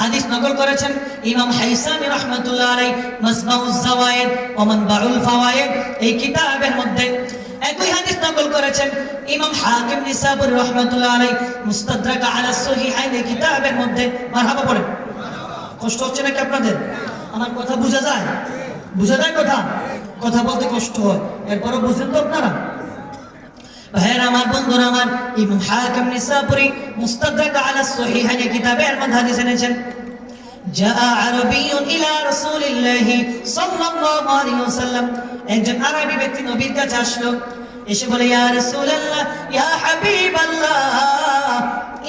হাদিস নকল করেছেন ইমাম হাইসামি রাহমাতুল্লাহ আলাইহি মাজমাউজ যাওয়ায়েদ ওয়া মানবাউল ফাওয়ায়েদ এই কিতাবের মধ্যে। একই হাদিস নকল করেছেন ইমাম হাকিম নিসাবুর রাহমাতুল্লাহ আলাইহি মুস্তাদরাক আলা সহিহাইন এই কিতাবের মধ্যে। মারহাবা পড়েন। কষ্ট হচ্ছে নাকি আপনাদের? আমার কথা বোঝা যায়? বোঝা যায় কথা? কথা বলতে কষ্ট হয়, এরপরও বুঝেন তো আপনারা? ভাইয়েরা আমার, বন্ধুরা আমার, ইমাম হাকিম নিসাবুরি মুস্তাদরাক আলা সহিহাইন এই কিতাবের মধ্যে হাদিস এনেছেন, জাআ আরাবিয়্যুন ইলা রাসূলিল্লাহি সাল্লাল্লাহু আলাইহি ওয়াসাল্লাম, একজন আরবি ব্যক্তি নবীর কাছে আসলো, এসে বলে, ইয়া রাসূলুল্লাহ, ইয়া হাবিবাল্লাহ,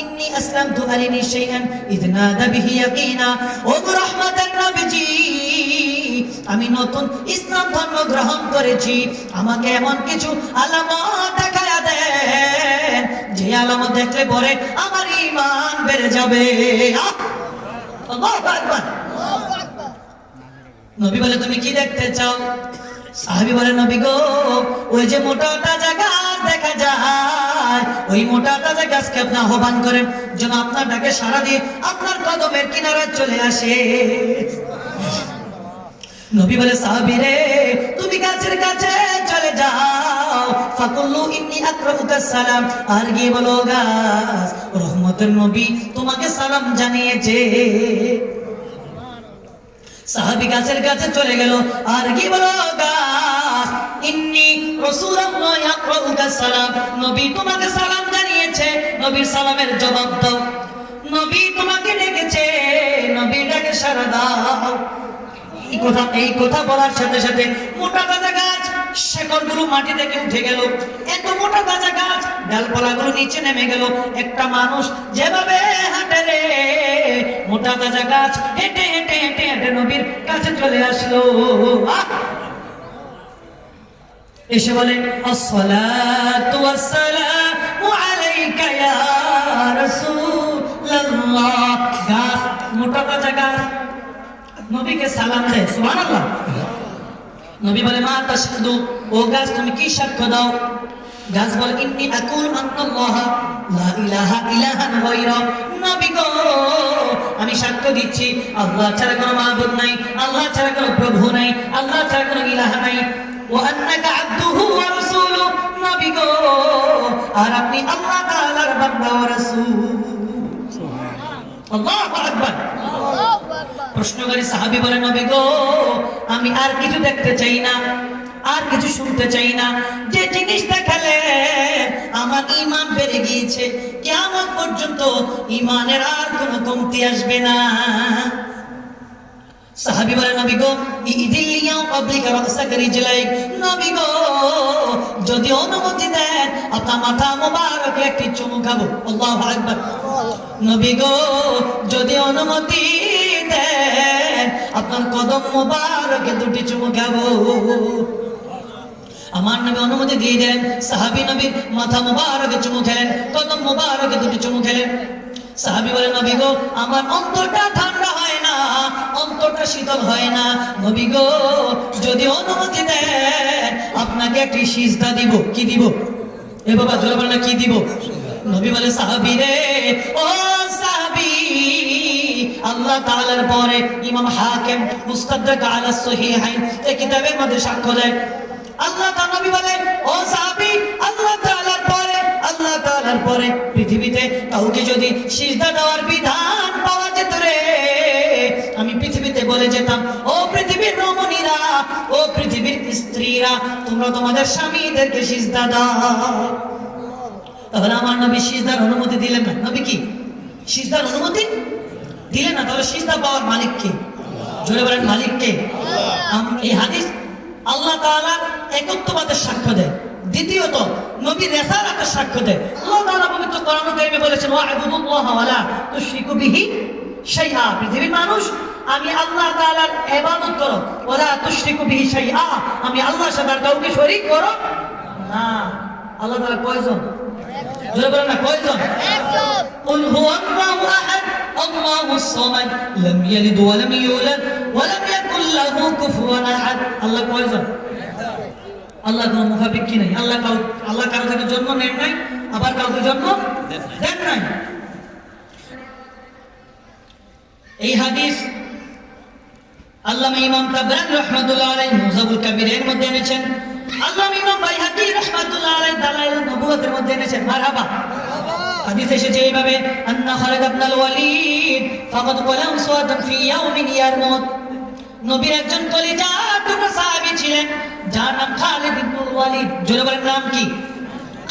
ইন্নী আসলামতু আরিনি শাইআন ইয নাদা বিহি ইয়াকিনা। ও রাহমাতান নবীজি, আমি নতুন ইসলাম ধর্ম গ্রহণ করেছি, আমাকে এমন কিছু আলামত দেখায়া দেন যে আলামত দেখলে পরে আমার ঈমান বেড়ে যাবে। আল্লাহু আকবার। নবী বলে, তুমি কি দেখতে চাও? সাহাবী বলে, নবী গো, ওই যে মোটা তাজা গাছ দেখা যায়, ওই মোটা তাজা গাছকে আপনি আহ্বান করেন যেন আপনার ডাকে সাড়া দিয়ে আপনার কদমের কিনারায় চলে আসে। নবী বলে, সাহাবী রে, তুমি গাছের কাছে চলে যাও, ফাকুল্লু ইন্নী আকরাউকা সালাম, আর গিয়ে বলো, গাছ রহমতের নবী তোমাকে সালাম জানিয়েছে। সাহাবী গাছের কাছে চলে গেল, আর কি বলো, গাছ ইন্নী রাসূলুল্লাহ ইয়াকরাউকা সালাম, নবী তোমাকে সালাম জানিয়েছে, নবীর সালামের জবাব দাও, নবী তোমাকে ডেকেছে, নবীর ডাকে সাড়া দাও। এই কথা বলার সাথে সাথে মোটা তাজা গাছ শেকড়গুলো মাটি থেকে উঠে গেল, এত মোটা তাজা গাছ ডালপালাগুলো নিচে নেমে গেল। একটা মানুষ যেভাবে হাঁটে রে, মোটা তাজা গাছ হেঁটে হেঁটে হেঁটে হেঁটে নবীর কাছে চলে আসলো, এসে বলে, আসসালাতু ওয়াসসালামু আলাইকা ইয়া রাসূলুল্লাহ। গাছ, মোটা তাজা গাছ নবীকে সালাম দেয়। সুবহানাল্লাহ। নবী বলে, মা তাশহাদু, ও গাছ তুমি কি সাক্ষ্য দাও? গাছ বলে, ইন্নী আকুল আন্নাল্লাহ লা ইলাহা ইলাহা গায়রা, নবী গো, আমি সাক্ষ্য দিচ্ছি আল্লাহ ছাড়া কোনো মাবুদ নাই, আল্লাহ ছাড়া কোনো প্রভু নাই, আল্লাহ ছাড়া কোনো ইলাহা নাই, ওয়া আন্নাকা আবদুহু ওয়া রাসূলুহু, নবী গো, আর আপনি আল্লাহ তাআলার বান্দা ও রাসূল। আল্লাহু আকবার। প্রশ্নকারী সাহাবী বলে, নবী গো, আমি আর কিছু দেখতে চাই না, আর কিছু শুনতে চাই না, যে জিনিস দেখালে আমার ঈমান বেড়ে গিয়েছে, কিয়ামত পর্যন্ত ঈমানের আর কোনো কমতি আসবে না। সাহাবী বলে, নবী গো, ইদিলিয়া ক্বাবলিকা রাসাকা রিজলাইক, নবী গো, যদি অনুমতি দেন আপনার মাথা মোবারকে একটি চুমু খাবো। আল্লাহু আকবার। নবী গো, যদি অনুমতি দেন আপনার কদম মোবারকে দুটি চুমু খাবো। আমার নবী অনুমতি দিয়ে দিলেন, সাহাবী নবীর মাথা মোবারকে চুমু খেলেন, কদম মোবারকে দুটি চুমু খেলেন। সাহাবী বলে, নবী গো, আমার অন্তরটা ঠান্ডা হয় না, অন্তরটা শীতল হয় না, নবী গো, যদি অনুমতি দেন আপনাকে একটি সিজদা দিব। কি দিব? এ বাবা জোরে বলেন না, কি দিব? নবী বলে, সাহাবী রে, ও সাহাবী, আল্লাহ তাআলার পরে ইমাম হাকিম মুস্তাদরাক আলা সহিহাইন এই কিতাবের মধ্যে সাক্ষ্য দেয়, আল্লাহ তাআলা, নবী বলে, ও সাহাবী, আল্লাহ তাআলার পরে, আল্লাহ তাআলার পরে পৃথিবীতে কাউকে যদি সিজদা দেওয়ার বিধান পাওয়া যেত রে, আমি পৃথিবীতে বলে যেতাম, ও পৃথিবীর রমণীরা, ও পৃথিবীর স্ত্রীরা, তোমরা তোমাদের স্বামীদেরকে সিজদা দাও। তাহলে আমার নবী সিজদার অনুমতি দিলেন না। নবী কি সিজদার অনুমতি দিলেন না? তাহলে সিজদা পাওয়ার মালিক কে? জোরে বলেন, মালিক কে? এই হাদিস আল্লাহ তাআলার একত্ববাদের সাক্ষ্য দেয়। দ্বিতীয়ত নবী রিসালাতের সাক্ষ্য দেয়। আল্লাহ তাআলা পবিত্র কোরআন কারীমে বলেছেন, ওয়া'বুদুল্লাহ ওয়া লা তুশরিকু বিহি শাইআ, পৃথিবীর মানুষ, আমি আল্লাহ তাআলার ইবাদত করো, ওয়া লা তুশরিকু বিহি শাইআ, আমি আল্লাহর সাথে কাউকে শরীক করো না। আল্লাহ তাআলা কয়জন? জোরে বলেন না, কয়জন? একজন। কুল হুয়াল্লাহু আহাদ, আল্লাহুস সামাদ, লাম ইয়ালিদ ওয়া লাম ইউলাদ ওয়া লাম ইয়াকুল লাহু কুফুয়ান আহাদ। আল্লাহ কয়জন? আল্লাহ কোনো মুখাপেক্ষী নাই। আল্লাহ কারো থেকে জন্ম নেন নাই, আবার কাউকে জন্ম দেন নাই। এই হাদিস আল্লামা ইমাম তাবরানী রাহমাতুল্লাহ আলাইহি মুজাবুল কাবীরের মধ্যে এনেছেন, আল্লামা ইমাম বাইহাকী রাহমাতুল্লাহ আলাইহি দালাইলুন নবুওয়াতের মধ্যে এনেছেন। মারহাবা। হাদিস এসেছে এইভাবে, আন্না খালিদ ইবনুল ওয়ালিদ ফাকাদ ক্বালা সাওয়াতান ফি ইয়াউমিন ইয়ারমুত। নবীর একজন কলিজা টুকরা সাহাবী ছিলেন যার নাম খালিদ ইবনুল ওয়ালিদ। জোরে বলেন নাম কি?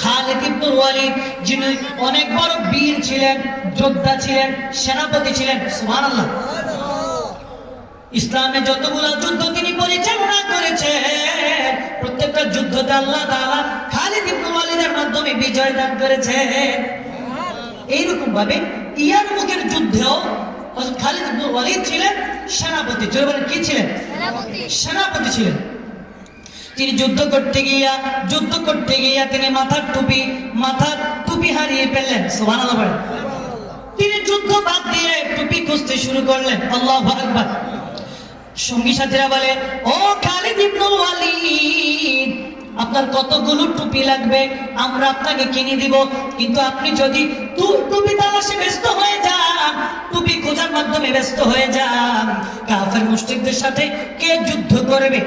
খালিদ ইবনুল ওয়ালিদ, যিনি অনেক বড় বীর ছিলেন, যোদ্ধা ছিলেন, সেনাপতি ছিলেন। সুবহানাল্লাহ। ইসলামে যতগুলো যুদ্ধ তিনি পরিচালনা করেছেন, প্রত্যেকটা যুদ্ধতে আল্লাহ তাআলা খালিদ ইবনুল ওয়ালিদের মাধ্যমে বিজয় দান করেছেন। এইরকম ভাবে ইয়ারমুকের যুদ্ধেও হযরত খালিদ ইবনুল ওয়ালিদ ছিলেন সেনাপতি। জোরে বলেন কি ছিলেন? সেনাপতি ছিলেন। তিনি যুদ্ধ করতে গিয়া তিনি মাথার টুপি হারিয়ে ফেললেন। সুবহানাল্লাহ। তিনি যুদ্ধ বাদ দিয়ে টুপি খুঁজতে শুরু করলেন। আল্লাহু আকবার। সঙ্গী সাথীরা বলে, ও খালিদ ইবনুল ওয়ালিদ, আপনার কতগুলো টুপি লাগবে আমরা আপনাকে কিনে দিব, কিন্তু আপনি যদি টুপি তালাশে ব্যস্ত হয়ে যান, টুপি খোঁজার মাধ্যমে ব্যস্ত হয়ে যান, কাফের মুশরিকদের সাথে কে যুদ্ধ করবে?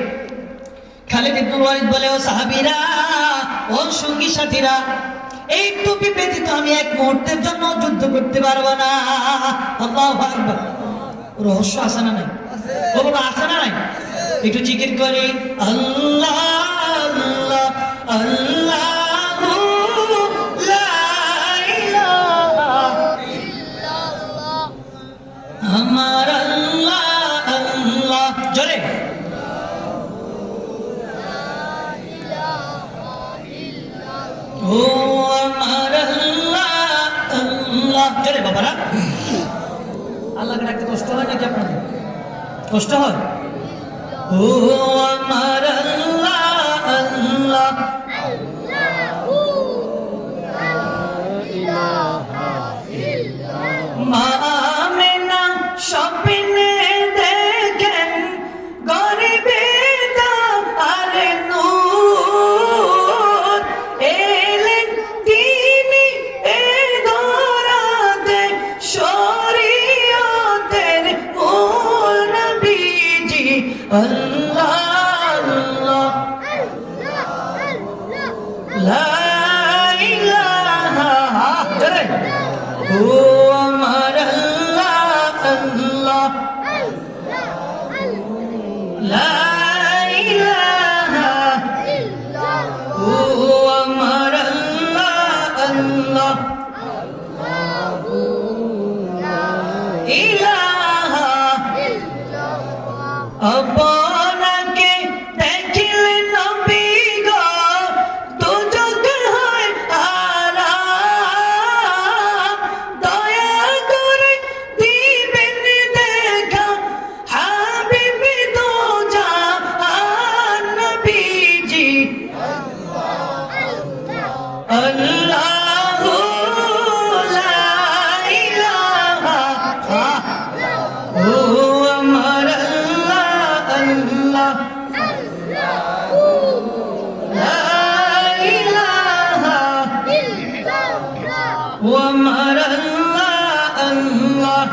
খালিদ ইবনুল ওয়ালিদ বলে, ও সাহাবীরা, ও সঙ্গী সাথীরা, এই টুপি ব্যতীত আমি এক মুহূর্তের জন্য যুদ্ধ করতে পারবো না। আল্লাহু আকবার। রহস্য আছে না নাই? ও বাবা আছে না নাই? একটু জিকির করি, আল্লাহ আল্লাহ আল্লাহু লা ইলাহা ইল্লাল্লাহ, আমার আল্লাহ আল্লাহ। জোরে, ও আমার আল্লাহ আল্লাহ। জোরে বাবারা। আল্লাহকে ডাকতে কষ্ট হয় নাকি আপনাদের? কষ্ট হয়? ও আমার আল্লাহ আল্লাহ, মা আমিনা স্বপ্নে দেখেন গরিবে আর নূর, এলেন তিনি এ দরাতে শরীয়তের মূল নবীজি। আল্লাহ আল্লাহ লা ইলাহা, ও আমার আল্লাহ আল্লাহ, লা ইলাহা, ও আমার আল্লাহ আল্লাহ, ইলাহা। আপনাকে দেখিলে নবী গো দুজক হয় আরাম, দয়া করে দিবেন দেখা হাবিবি দো জাহান নবীজি। আল্লাহু লা ইলাহা, ও আমার আল্লাহ আল্লাহ, লা ইলাহা, ও আমার আল্লাহ আল্লাহ,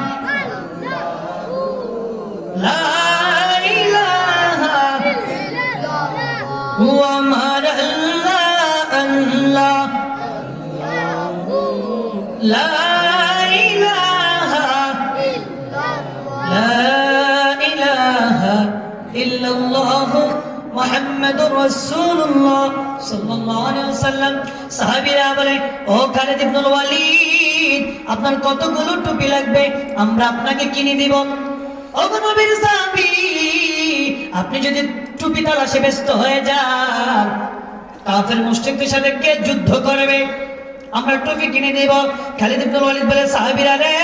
লা ইলাহা, ও আমার আল্লাহ আল্লাহ, লা ইলাহা, লা ইলাহা ইল্লাল্লাহ মুহাম্মাদুর রাসূলুল্লাহ সাল্লাল্লাহু আলাইহি ওয়াসাল্লাম। সাহাবীরা বলে, ও খালিদ ইবনুল ওয়ালিদ, আপনার কতগুলো টুপি লাগবে আমরা আপনাকে কিনে দিব। ও নবীর সাহাবী, আপনি যদি টুপি তালাশে ব্যস্ত হয়ে যান, কাফের মুশরিকদের সাথে কে যুদ্ধ করবে? আমরা টুপি কিনে দেব। খালিদ ইবনুল ওয়ালিদ বলে, সাহাবীরা রে,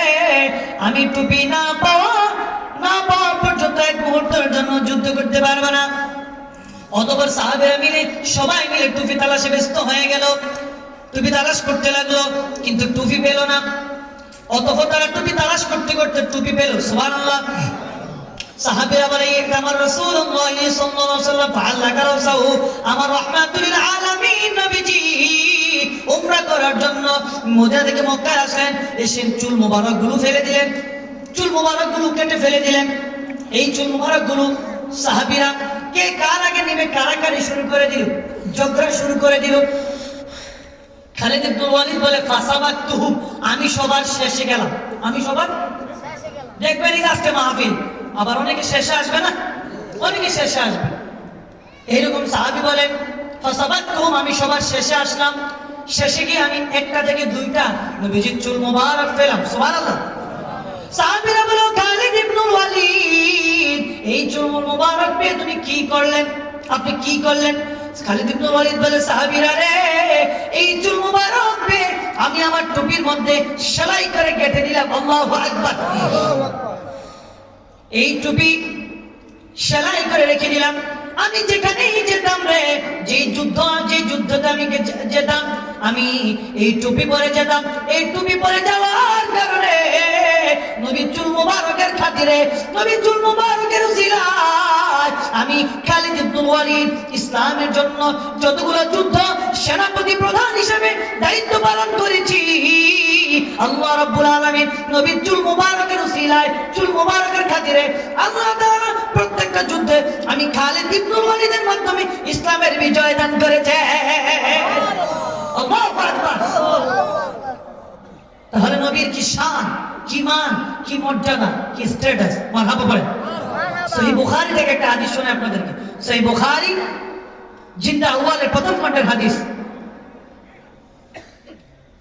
আমি টুপি না পাওয়া পর্যন্ত এক মুহূর্তের জন্য যুদ্ধ করতে পারবো না। অতঃপর সাহাবীরা মিলে সবাই মিলে টুপি তালাশে ব্যস্ত হয়ে গেল। টুপি তালাশ করতে লাগলো, কিন্তু টুপি পেল না। অতঃপর তারা টুপি তালাশ করতে করতে টুপি পেল। সুবহানাল্লাহ। সাহাবীরা বলে, এটা আমার রাসূলুল্লাহ সাল্লাল্লাহু আলাইহি ওয়াসাল্লাম ফাআল্লাকা রাসাহু, আমার রাহমাতুল লিল আলামিন নবীজি উমরা করার জন্য মদিনা থেকে মক্কায় আসেন, এসে চুল মোবারক গুলো ফেলে দিলেন। চুল মুবারক গুলো কেটে ফেলে দিলেন। এই চুল মুবারক গুলো সাহাবীরা কে কার আগে নেবে কারাকারি শুরু করে দিল, ঝগড়া শুরু করে দিল। খালিদ ইবনুল ওয়ালিদ বলে ফাসাবাকতুহু, আমি সবার শেষে গেলাম, আমি সবার দেখবেন এই আজকে মাহফিল আবার অনেকে শেষে আসবে না, অনেকে শেষে আসবে। এইরকম সাহাবী বলেন ফাসাবাকতুহু, আমি সবার শেষে আসলাম। শেষে গিয়ে আমি একটা থেকে দুইটা নবীজির চুল মুবারক পেলাম। সুবহানাল্লাহ। সাহাবীরা বলে খালিদ ইবনুল ওয়ালিদ, এই চুল মুবারক পেয়ে তুমি কি করলেন, আপনি কি করলেন? খালিদ ইবনুল ওয়ালিদ বলে সাহাবীরা রে, এই চুল মুবারক পেয়ে আমি আমার টুপির মধ্যে সেলাই করে কেটে দিলাম। আল্লাহু আকবার। এই টুপি সেলাই করে রেখে দিলাম। আমি যেখানেই যেতাম রে, যে যুদ্ধতে আমি যেতাম, আমি এই টুপি পরে যেতাম। এই টুপি পরে যাওয়ার কারণে নবীর চুল মুবারকের খাতিরে, নবীর চুল মুবারকের উসিলায় আমি খালিদ ইবনুল ওয়ালিদ ইসলামের জন্য যতগুলো যুদ্ধ সেনাপতি প্রধান হিসেবে দায়িত্ব পালন করেছি, আল্লাহ রাব্বুল আলামিন নবীর চুল মুবারকের উসিলায়, চুল মুবারকের খাতিরে আল্লাহ তাআলা প্রত্যেকটা যুদ্ধে আমি খালিদ ইবনুল ওয়ালিদের মাধ্যমে ইসলামের বিজয় দান করেছে। আল্লাহু আকবার। তাহলে নবীর কি শান, কি মান, কি মর্যাদা, কি স্ট্যাটাস। মারহাবা বলেন। সহিহ বুখারী থেকে একটা হাদিস শুনে আপনাদেরকে। সহিহ বুখারী জিন্দা আউয়ালের প্রথম খণ্ডের হাদিস।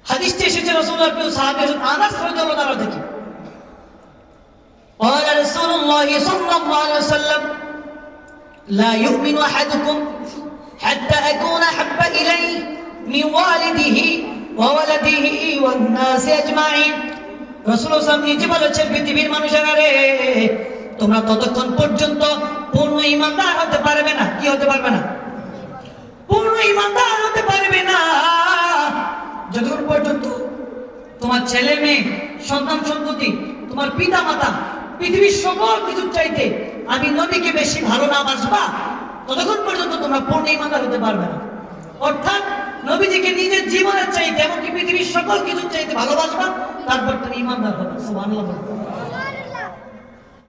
হাদিসটি এসেছে রাসূলুল্লাহর প্রিয় সাহাবী আনাস রাদিয়াল্লাহু তাআলা থেকে। قال رسول الله صلى الله عليه وسلم لا يؤمن أحدكم حتى أكون أحب إليه من والده وولده والناس أجمعين। রাসূলুল্লাহ সাল্লাল্লাহু আলাইহি ওয়াসাল্লাম নিজে বলেছেন, পৃথিবীর মানুষেরা রে, তোমরা ততক্ষণ পর্যন্ত পূর্ণ ঈমানদার হতে পারবে না। কি হতে পারবে না? পূর্ণ ঈমানদার হতে পারবে না যতক্ষণ পর্যন্ত তোমার ছেলে মেয়ে, সন্তান সন্ততি, তোমার পিতা মাতা, পৃথিবীর সকল কিছুর চাইতে আমি নবীকে বেশি ভালো না বাসবা, ততক্ষণ পর্যন্ত তোমরা পূর্ণ ঈমানদার হতে পারবে না। অর্থাৎ নবীজিকে নিজের জীবনের চাইতে, এমনকি পৃথিবীর সকল কিছুর চাইতে ভালোবাসবা, তারপর তুমি ঈমানদার হবে। সুবহানাল্লাহ।